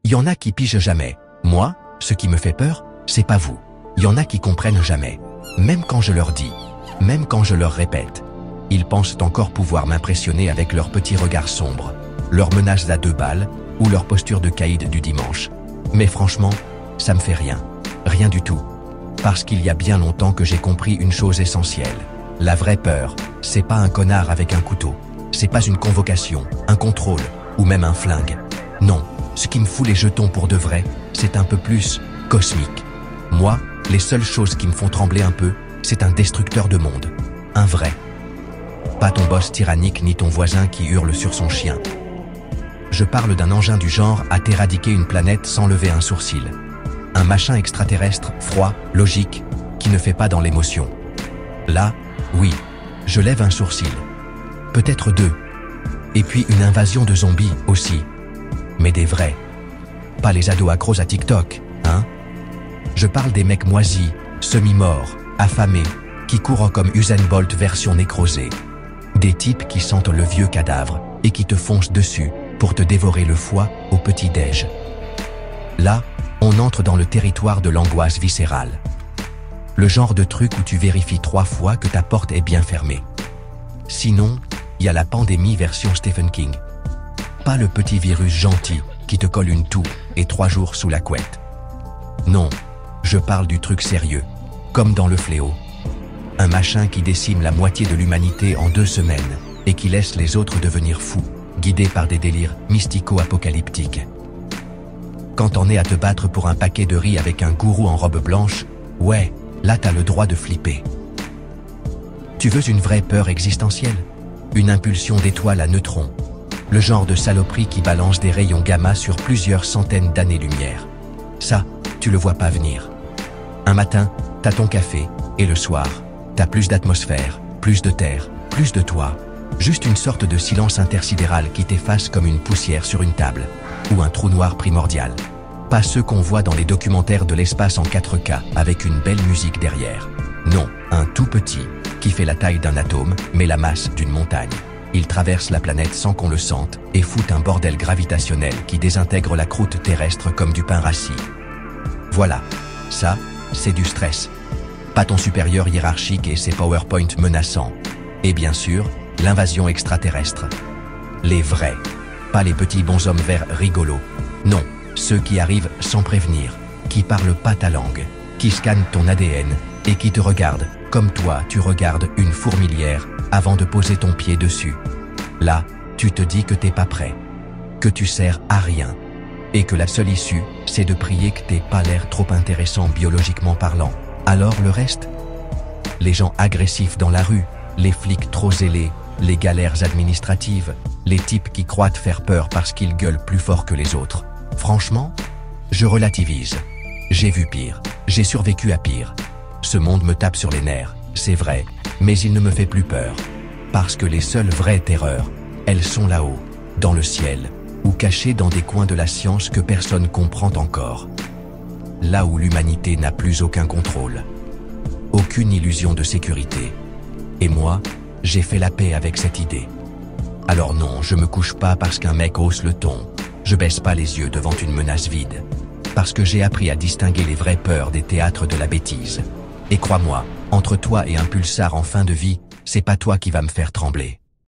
Y en a qui pigent jamais. Moi, ce qui me fait peur, c'est pas vous. Y en a qui comprennent jamais. Même quand je leur dis, même quand je leur répète. Ils pensent encore pouvoir m'impressionner avec leurs petits regards sombres, leurs menaces à 2 balles ou leur posture de caïd du dimanche. Mais franchement, ça me fait rien. Rien du tout. Parce qu'il y a bien longtemps que j'ai compris une chose essentielle. La vraie peur, c'est pas un connard avec un couteau. C'est pas une convocation, un contrôle, ou même un flingue. Non, ce qui me fout les jetons pour de vrai, c'est un peu plus cosmique. Moi, les seules choses qui me font trembler un peu, c'est un destructeur de monde. Un vrai. Pas ton boss tyrannique ni ton voisin qui hurle sur son chien. Je parle d'un engin du genre à t'éradiquer une planète sans lever un sourcil. Un machin extraterrestre, froid, logique, qui ne fait pas dans l'émotion. Là, oui, je lève un sourcil. Peut-être 2. Et puis une invasion de zombies aussi. Mais des vrais. Pas les ados accros à TikTok, hein? Je parle des mecs moisis, semi-morts, affamés, qui courent comme Usain Bolt version nécrosée. Des types qui sentent le vieux cadavre et qui te foncent dessus pour te dévorer le foie au petit-déj. Là, on entre dans le territoire de l'angoisse viscérale. Le genre de truc où tu vérifies 3 fois que ta porte est bien fermée. Sinon, il y a la pandémie version Stephen King. Pas le petit virus gentil qui te colle une toux et 3 jours sous la couette. Non, je parle du truc sérieux, comme dans le fléau. Un machin qui décime la moitié de l'humanité en 2 semaines et qui laisse les autres devenir fous, guidés par des délires mystico-apocalyptiques. Quand t'en es à te battre pour un paquet de riz avec un gourou en robe blanche, ouais, là t'as le droit de flipper. Tu veux une vraie peur existentielle? Une impulsion d'étoiles à neutrons. Le genre de saloperie qui balance des rayons gamma sur plusieurs centaines d'années-lumière. Ça, tu le vois pas venir. Un matin, t'as ton café, et le soir, t'as plus d'atmosphère, plus de terre, plus de toi. Juste une sorte de silence intersidéral qui t'efface comme une poussière sur une table. Ou un trou noir primordial. Pas ceux qu'on voit dans les documentaires de l'espace en 4K avec une belle musique derrière. Non, un tout petit, qui fait la taille d'un atome, mais la masse d'une montagne. Il traverse la planète sans qu'on le sente et fout un bordel gravitationnel qui désintègre la croûte terrestre comme du pain rassis. Voilà, ça, c'est du stress. Pas ton supérieur hiérarchique et ses PowerPoint menaçants. Et bien sûr, l'invasion extraterrestre. Les vrais. Pas les petits bonshommes verts rigolos. Non, ceux qui arrivent sans prévenir, qui parlent pas ta langue, qui scannent ton ADN et qui te regardent comme toi tu regardes une fourmilière avant de poser ton pied dessus. Là, tu te dis que t'es pas prêt, que tu sers à rien et que la seule issue, c'est de prier que t'aies pas l'air trop intéressant biologiquement parlant. Alors le reste? Les gens agressifs dans la rue, les flics trop zélés, les galères administratives, les types qui croient te faire peur parce qu'ils gueulent plus fort que les autres. Franchement, je relativise. J'ai vu pire, j'ai survécu à pire. Ce monde me tape sur les nerfs, c'est vrai, mais il ne me fait plus peur. Parce que les seules vraies terreurs, elles sont là-haut, dans le ciel, ou cachées dans des coins de la science que personne comprend encore. Là où l'humanité n'a plus aucun contrôle. Aucune illusion de sécurité. Et moi, j'ai fait la paix avec cette idée. Alors non, je me couche pas parce qu'un mec hausse le ton. Je baisse pas les yeux devant une menace vide. Parce que j'ai appris à distinguer les vraies peurs des théâtres de la bêtise. Et crois-moi, entre toi et un pulsar en fin de vie, c'est pas toi qui va me faire trembler.